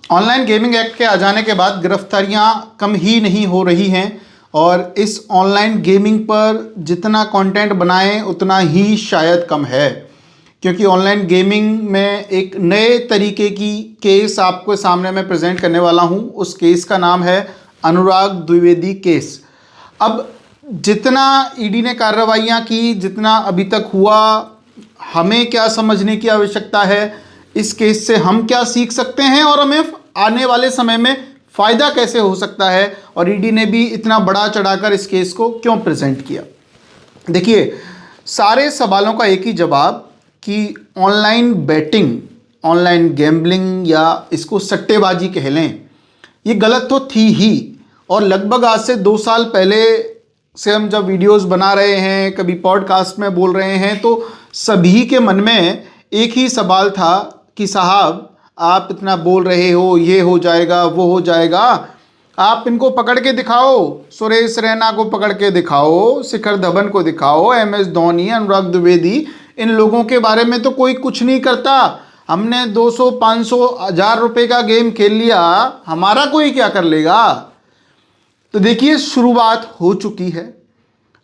Online gaming act के आ जाने के बाद गिरफ्तारियां कम ही नहीं हो रही हैं और इस ऑनलाइन गेमिंग पर जितना कंटेंट बनाएं उतना ही शायद कम है, क्योंकि ऑनलाइन गेमिंग में एक नए तरीके की केस आपको सामने मैं प्रेजेंट करने वाला हूं। उस केस का नाम है अनुराग द्विवेदी केस। अब जितना ईडी ने कार्रवाइयां की, जितना अभी तक हुआ, हमें क्या समझने की आवश्यकता है, इस केस से हम क्या सीख सकते हैं और हमें आने वाले समय में फ़ायदा कैसे हो सकता है, और ईडी ने भी इतना बड़ा चढ़ाकर इस केस को क्यों प्रेजेंट किया। देखिए, सारे सवालों का एक ही जवाब कि ऑनलाइन बैटिंग, ऑनलाइन गैम्बलिंग या इसको सट्टेबाजी कह लें, ये गलत तो थी ही। और लगभग आज से 2 साल पहले से हम जब वीडियोस बना रहे हैं, कभी पॉडकास्ट में बोल रहे हैं, तो सभी के मन में एक ही सवाल था कि साहब आप इतना बोल रहे हो, ये हो जाएगा, वो हो जाएगा, आप इनको पकड़ के दिखाओ, सुरेश रैना को पकड़ के दिखाओ, शिखर धवन को दिखाओ, MS धोनी, अनुराग द्विवेदी, इन लोगों के बारे में तो कोई कुछ नहीं करता। हमने 200, 500, 1000 रुपये का गेम खेल लिया, हमारा कोई क्या कर लेगा। तो देखिए, शुरुआत हो चुकी है।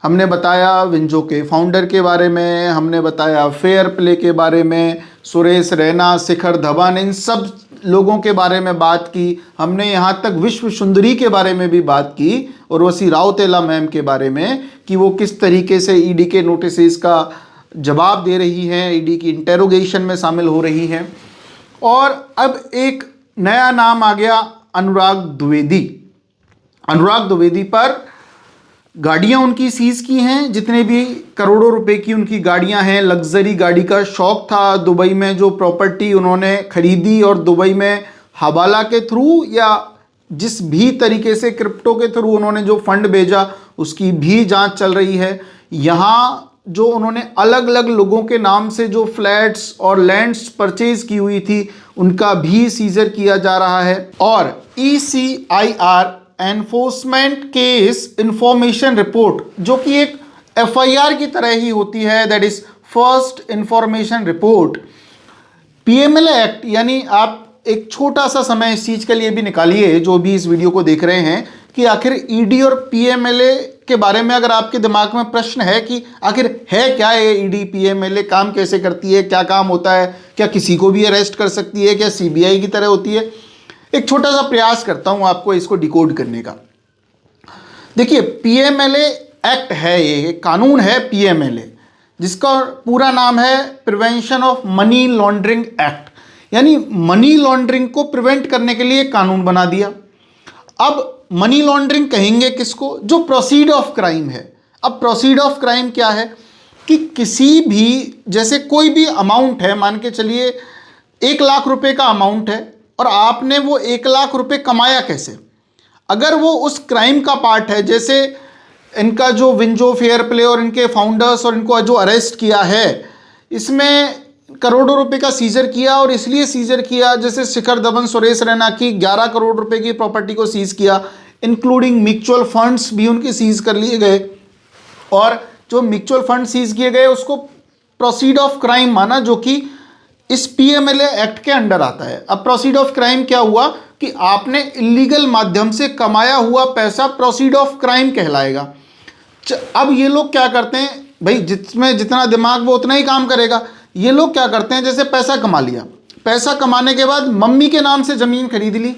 हमने बताया विंजो के फाउंडर के बारे में, हमने बताया फेयर प्ले के बारे में, सुरेश रैना, शिखर धवन, इन सब लोगों के बारे में बात की। हमने यहाँ तक विश्व सुंदरी के बारे में भी बात की, और वसी राउतेला मैम के बारे में कि वो किस तरीके से ईडी के नोटिस का जवाब दे रही हैं, ईडी की इंटेरोगेशन में शामिल हो रही हैं। और अब एक नया नाम आ गया, अनुराग द्विवेदी। अनुराग द्विवेदी पर गाड़ियां उनकी सीज की हैं, जितने भी करोड़ों रुपए की उनकी गाड़ियां हैं। लग्जरी गाड़ी का शौक था। दुबई में जो प्रॉपर्टी उन्होंने खरीदी और दुबई में हवाला के थ्रू या जिस भी तरीके से क्रिप्टो के थ्रू उन्होंने जो फंड भेजा, उसकी भी जांच चल रही है। यहाँ जो उन्होंने अलग अलग लोगों के नाम से जो फ्लैट्स और लैंड्स परचेज की हुई थी, उनका भी सीजर किया जा रहा है। और ECIR enforcement case information report, जो कि एक FIR की तरह ही होती है, that is first information report. PMLA act, यानी आप एक छोटा सा समय इस चीज के लिए भी निकालिए, जो भी इस वीडियो को देख रहे हैं, कि आखिर ED और PMLA के बारे में अगर आपके दिमाग में प्रश्न है कि आखिर है क्या ये ED PMLA, काम कैसे करती है, क्या काम होता है, क्या किसी को भी अरेस्ट कर सकती है, क्या CBI की तरह होती है, एक छोटा सा प्रयास करता हूं आपको इसको डिकोड करने का। देखिए, PMLA एक्ट है, ये कानून है PMLA, जिसका पूरा नाम है prevention of money laundering act, यानी मनी लॉन्ड्रिंग को प्रिवेंट करने के लिए कानून बना दिया। अब मनी लॉन्ड्रिंग कहेंगे किसको? जो प्रोसीड ऑफ क्राइम है। अब प्रोसीड ऑफ क्राइम क्या है कि किसी भी, जैसे कोई भी अमाउंट है, मान के चलिए 1 लाख रुपए का अमाउंट है, और आपने वो 1 लाख रुपए कमाया कैसे, अगर वो उस क्राइम का पार्ट है, जैसे इनका जो विंजो फेयर प्ले और इनके फाउंडर्स और इनको जो अरेस्ट किया है, इसमें करोड़ों रुपए का सीजर किया, और इसलिए सीजर किया, जैसे शिखर धवन, सुरेश रैना की 11 करोड़ रुपए की प्रॉपर्टी को सीज किया, इंक्लूडिंग म्यूचुअल फंड्स भी उनके सीज कर लिए गए, और जो म्यूचुअल फंड सीज किए गए उसको प्रोसीड ऑफ क्राइम माना, जो कि इस PMLA एक्ट के अंडर आता है। अब प्रोसीड ऑफ क्राइम क्या हुआ कि आपने इलीगल माध्यम से कमाया हुआ पैसा प्रोसीड ऑफ क्राइम कहलाएगा। अब ये लोग क्या करते हैं भाई, जिसमें जितना दिमाग वो उतना ही काम करेगा। ये लोग क्या करते हैं, जैसे पैसा कमा लिया, पैसा कमाने के बाद मम्मी के नाम से ज़मीन खरीद ली,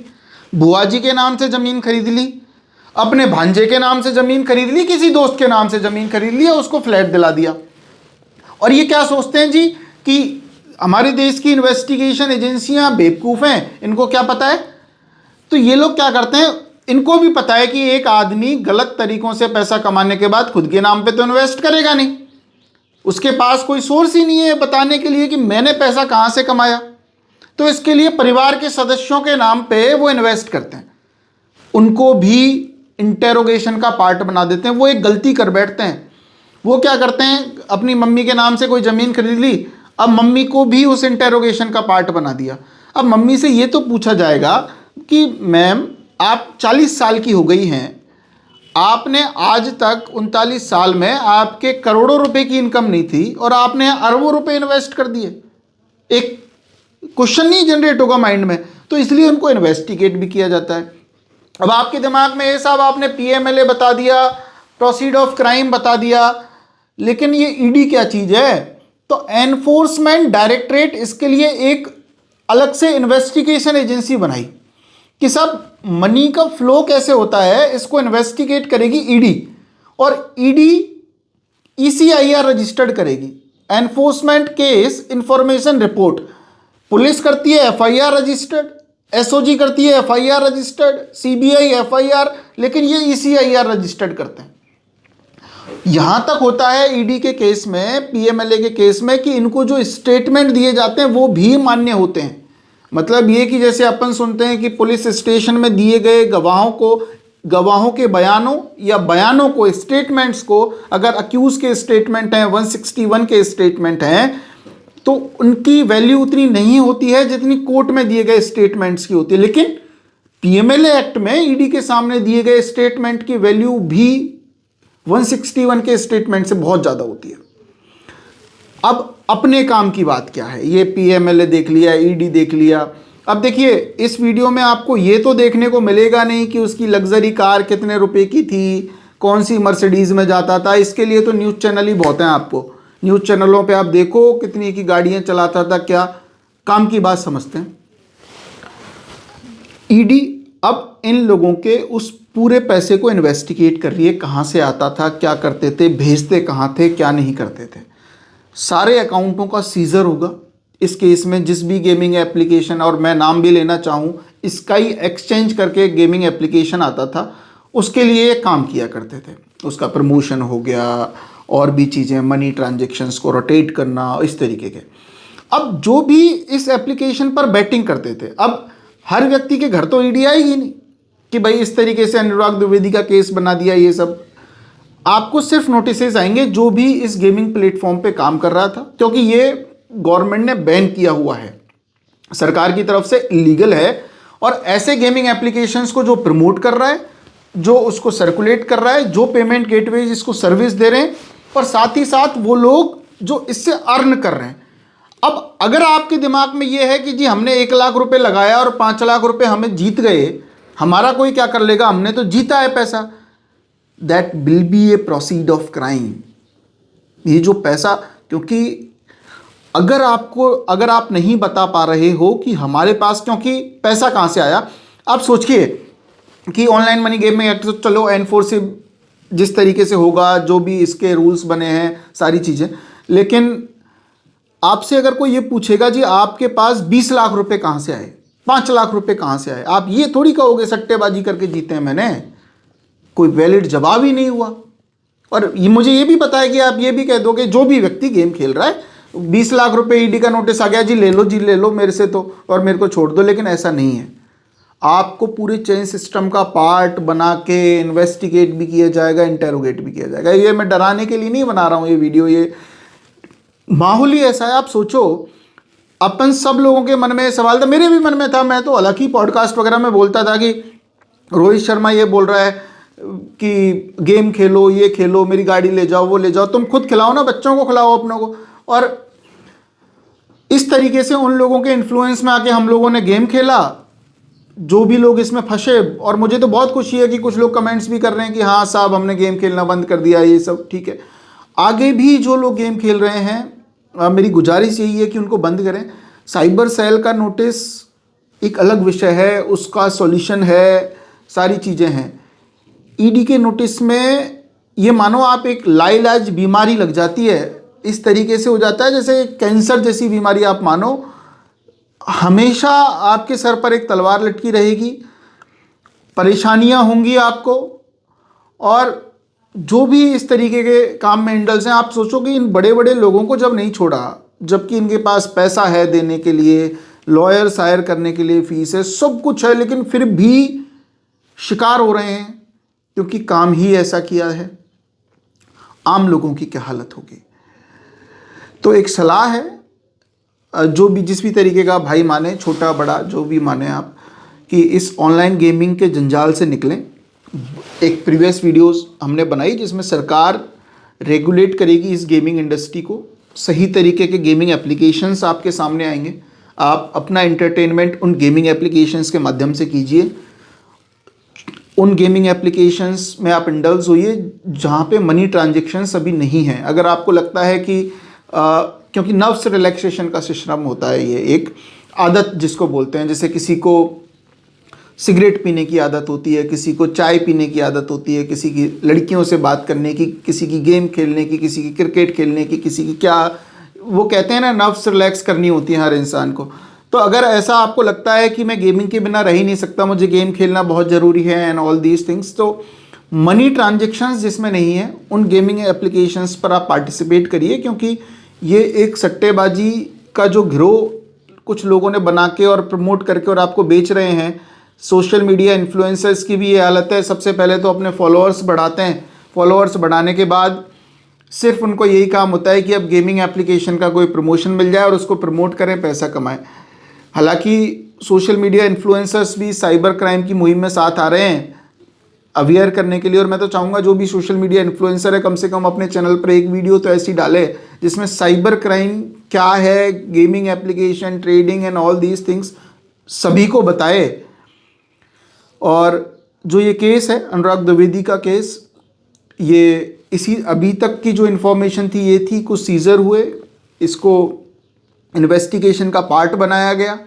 बुआ जी के नाम से ज़मीन खरीद ली, अपने भांजे के नाम से ज़मीन खरीद ली, किसी दोस्त के नाम से ज़मीन खरीद ली, उसको फ्लैट दिला दिया। और ये क्या सोचते हैं जी कि हमारे देश की इन्वेस्टिगेशन एजेंसियां बेवकूफ़ हैं, इनको क्या पता है। तो ये लोग क्या करते हैं, इनको भी पता है कि एक आदमी गलत तरीकों से पैसा कमाने के बाद खुद के नाम पे तो इन्वेस्ट करेगा नहीं, उसके पास कोई सोर्स ही नहीं है बताने के लिए कि मैंने पैसा कहाँ से कमाया। तो इसके लिए परिवार के सदस्यों के नाम पे वो इन्वेस्ट करते हैं, उनको भी इंटेरोगेशन का पार्ट बना देते हैं। वो एक गलती कर बैठते हैं। वो क्या करते हैं, अपनी मम्मी के नाम से कोई ज़मीन खरीद ली, अब मम्मी को भी उस इंटेरोगेशन का पार्ट बना दिया। अब मम्मी से ये तो पूछा जाएगा कि मैम आप 40 साल की हो गई हैं, आपने आज तक 39 साल में आपके करोड़ों रुपए की इनकम नहीं थी और आपने अरबों रुपए इन्वेस्ट कर दिए। एक क्वेश्चन नहीं जनरेट होगा माइंड में। तो इसलिए उनको इन्वेस्टिगेट भी किया जाता है। अब आपके दिमाग में ये साहब आपने पीएमएलए बता दिया, प्रोसीड ऑफ क्राइम बता दिया, लेकिन ये ईडी क्या चीज़ है? तो एनफोर्समेंट डायरेक्टरेट इसके लिए एक अलग से इन्वेस्टिगेशन एजेंसी बनाई कि सब मनी का फ्लो कैसे होता है, इसको इन्वेस्टिगेट करेगी ईडी, और ईडी ईसीआईआर रजिस्टर्ड करेगी, enforcement case information report. Police करती है एफआईआर रजिस्टर्ड, एसओजी करती है एफआईआर रजिस्टर्ड, सीबीआई एफआईआर, लेकिन ये ईसीआईआर रजिस्टर्ड करते हैं। यहां तक होता है ईडी के केस में, पीएमएलए के केस में, कि इनको जो स्टेटमेंट दिए जाते हैं वो भी मान्य होते हैं। मतलब ये कि जैसे अपन सुनते हैं कि पुलिस स्टेशन में दिए गए गवाहों के बयानों या बयानों को, स्टेटमेंट्स को, अगर अक्यूज के स्टेटमेंट हैं, 161 के स्टेटमेंट हैं, तो उनकी वैल्यू उतनी नहीं होती है जितनी कोर्ट में दिए गए स्टेटमेंट्स की होती है। लेकिन पीएमएलए एक्ट में ईडी के सामने दिए गए स्टेटमेंट की वैल्यू भी 161 के स्टेटमेंट से बहुत ज़्यादा होती है। अब अपने काम की बात क्या है, ये पीएमएलए देख लिया, ईडी देख लिया। अब देखिए इस वीडियो में आपको ये तो देखने को मिलेगा नहीं कि उसकी लग्जरी कार कितने रुपए की थी, कौन सी मर्सिडीज़ में जाता था। इसके लिए तो न्यूज़ चैनल ही बहुत हैं। आपको न्यूज़ चैनलों पे आप देखो कितनी की गाड़ियाँ चलाता था, क्या काम की बात समझते हैं। ईडी अब इन लोगों के उस पूरे पैसे को इन्वेस्टिगेट कर रही है, कहाँ से आता था, क्या करते थे, भेजते कहाँ थे, क्या नहीं करते थे। सारे अकाउंटों का सीजर होगा इस केस में। जिस भी गेमिंग एप्लीकेशन, और मैं नाम भी लेना चाहूँ, स्काई एक्सचेंज करके गेमिंग एप्लीकेशन आता था, उसके लिए काम किया करते थे। उसका प्रमोशन हो गया और भी चीज़ें, मनी ट्रांजेक्शन्स को रोटेट करना, इस तरीके के। अब जो भी इस एप्लीकेशन पर बैटिंग करते थे, अब हर व्यक्ति के घर तो ईडी आएगी नहीं कि भाई इस तरीके से अनुराग द्विवेदी का केस बना दिया। ये सब आपको सिर्फ नोटिसेस आएंगे जो भी इस गेमिंग प्लेटफॉर्म पे काम कर रहा था, क्योंकि ये गवर्नमेंट ने बैन किया हुआ है, सरकार की तरफ से इलीगल है। और ऐसे गेमिंग एप्लीकेशंस को जो प्रमोट कर रहा है, जो उसको सर्कुलेट कर रहा है, जो पेमेंट गेटवेज इसको सर्विस दे रहे हैं, और साथ ही साथ वो लोग जो इससे अर्न कर रहे हैं। अब अगर आपके दिमाग में ये है कि जी हमने 1 लाख रुपए लगाया और 5 लाख रुपए हमें जीत गए, हमारा कोई क्या कर लेगा, हमने तो जीता है पैसा, that will be A proceed of crime. ये जो पैसा, क्योंकि अगर आप नहीं बता पा रहे हो कि हमारे पास, क्योंकि पैसा कहाँ से आया, आप सोचिए कि ऑनलाइन मनी गेमिंग एक्ट तो चलो एनफोर्सिव जिस तरीके से होगा, जो भी इसके रूल्स बने हैं, सारी चीज़ें, लेकिन आपसे अगर कोई ये पूछेगा जी आपके पास 20 लाख रुपए कहाँ से आए, 5 लाख रुपए कहाँ से आए, आप ये थोड़ी कहोगे सट्टेबाजी करके जीते हैं मैंने। कोई वैलिड जवाब ही नहीं हुआ। और ये मुझे ये भी पता है कि आप ये भी कह दोगे, जो भी व्यक्ति गेम खेल रहा है, 20 लाख रुपए ईडी का नोटिस आ गया, जी ले लो मेरे से तो, और मेरे को छोड़ दो। लेकिन ऐसा नहीं है, आपको पूरे चेन सिस्टम का पार्ट बना के इन्वेस्टिगेट भी किया जाएगा, इंटेरोगेट भी किया जाएगा। ये मैं डराने के लिए नहीं बना रहा हूँ ये वीडियो, ये माहौल ही ऐसा है। आप सोचो, अपन सब लोगों के मन में सवाल था, मेरे भी मन में था। मैं तो हालांकि पॉडकास्ट वगैरह में बोलता था कि रोहित शर्मा ये बोल रहा है कि गेम खेलो, ये खेलो, मेरी गाड़ी ले जाओ, वो ले जाओ, तुम खुद खिलाओ ना, बच्चों को खिलाओ अपनों को। और इस तरीके से उन लोगों के इन्फ्लुएंस में आके हम लोगों ने गेम खेला, जो भी लोग इसमें फंसे। और मुझे तो बहुत खुशी है कि कुछ लोग कमेंट्स भी कर रहे हैं कि हाँ साहब हमने गेम खेलना बंद कर दिया, ये सब ठीक है। आगे भी जो लोग गेम खेल रहे हैं, मेरी गुजारिश यही है कि उनको बंद करें। साइबर सेल का नोटिस एक अलग विषय है, उसका सॉल्यूशन है, सारी चीज़ें हैं। ईडी के नोटिस में ये मानो आप एक लाइलाज बीमारी लग जाती है, इस तरीके से हो जाता है जैसे कैंसर जैसी बीमारी। आप मानो हमेशा आपके सर पर एक तलवार लटकी रहेगी, परेशानियां होंगी आपको, और जो भी इस तरीके के काम में इंडल्स हैं। आप सोचो कि इन बड़े बड़े लोगों को जब नहीं छोड़ा, जबकि इनके पास पैसा है देने के लिए, लॉयर्स हायर करने के लिए फीस है, सब कुछ है, लेकिन फिर भी शिकार हो रहे हैं क्योंकि काम ही ऐसा किया है। आम लोगों की क्या हालत होगी। तो एक सलाह है, जो भी जिस भी तरीके का भाई माने, छोटा बड़ा जो भी माने आप, कि इस ऑनलाइन गेमिंग के जंजाल से निकलें। एक प्रीवियस वीडियोस हमने बनाई जिसमें सरकार रेगुलेट करेगी इस गेमिंग इंडस्ट्री को, सही तरीके के गेमिंग एप्लीकेशंस आपके सामने आएंगे, आप अपना एंटरटेनमेंट उन गेमिंग एप्लीकेशंस के माध्यम से कीजिए। उन गेमिंग एप्लीकेशंस में आप इंडल्ज होइए जहाँ पे मनी ट्रांजेक्शन्स अभी नहीं हैं। अगर आपको लगता है कि क्योंकि नर्व्स रिलैक्सेशन का सिस्टम होता है, ये एक आदत जिसको बोलते हैं, जैसे किसी को सिगरेट पीने की आदत होती है, किसी को चाय पीने की आदत होती है, किसी की लड़कियों से बात करने की, किसी की गेम खेलने की, किसी की क्रिकेट खेलने की, किसी की क्या वो कहते हैं ना, नर्व्स रिलैक्स करनी होती है हर इंसान को। तो अगर ऐसा आपको लगता है कि मैं गेमिंग के बिना रह ही नहीं सकता, मुझे गेम खेलना बहुत ज़रूरी है एंड ऑल दीज थिंग्स, तो मनी ट्रांजेक्शन्स जिसमें नहीं है उन गेमिंग एप्लीकेशंस पर आप पार्टिसिपेट करिए, क्योंकि ये एक सट्टेबाजी का जो गिरोह कुछ लोगों ने बना के और प्रमोट करके और आपको बेच रहे हैं। सोशल मीडिया इन्फ्लुएंसर्स की भी ये हालत है, सबसे पहले तो अपने फॉलोअर्स बढ़ाते हैं, फॉलोअर्स बढ़ाने के बाद सिर्फ उनको यही काम होता है कि अब गेमिंग एप्लीकेशन का कोई प्रमोशन मिल जाए और उसको प्रमोट करें, पैसा कमाएं। हालांकि सोशल मीडिया इन्फ्लुएंसर्स भी साइबर क्राइम की मुहिम में साथ आ रहे हैं अवेयर करने के लिए, और मैं तो चाहूँगा जो भी सोशल मीडिया इन्फ्लुएंसर है कम से कम अपने चैनल पर एक वीडियो तो ऐसी डाले जिसमें साइबर क्राइम क्या है, gaming application, trading and all these things सभी को बताए। और जो ये केस है अनुराग द्विवेदी का केस, ये इसी अभी तक की जो इन्फॉर्मेशन थी ये थी, कुछ सीजर हुए, इसको इन्वेस्टिगेशन का पार्ट बनाया गया,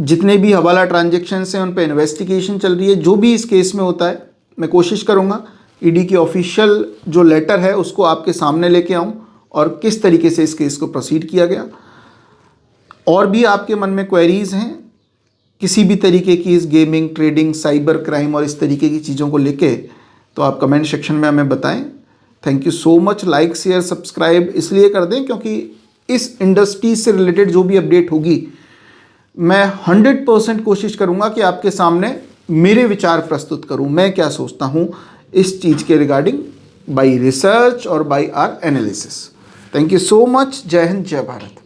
जितने भी हवाला ट्रांजैक्शंस हैं उन पे इन्वेस्टिगेशन चल रही है। जो भी इस केस में होता है मैं कोशिश करूँगा ईडी की ऑफिशियल जो लेटर है उसको आपके सामने लेके आऊँ और किस तरीके से इस केस को प्रोसीड किया गया। और भी आपके मन में क्वेरीज़ हैं किसी भी तरीके की इस गेमिंग, ट्रेडिंग, साइबर क्राइम और इस तरीके की चीज़ों को लेके, तो आप कमेंट सेक्शन में हमें बताएं। Thank you so much. Like, share, subscribe इसलिए कर दें क्योंकि इस इंडस्ट्री से रिलेटेड जो भी अपडेट होगी मैं 100% कोशिश करूंगा कि आपके सामने मेरे विचार प्रस्तुत करूं, मैं क्या सोचता हूं इस चीज़ के रिगार्डिंग, बाय रिसर्च और by our analysis. Thank you so much. जय हिंद, जय भारत।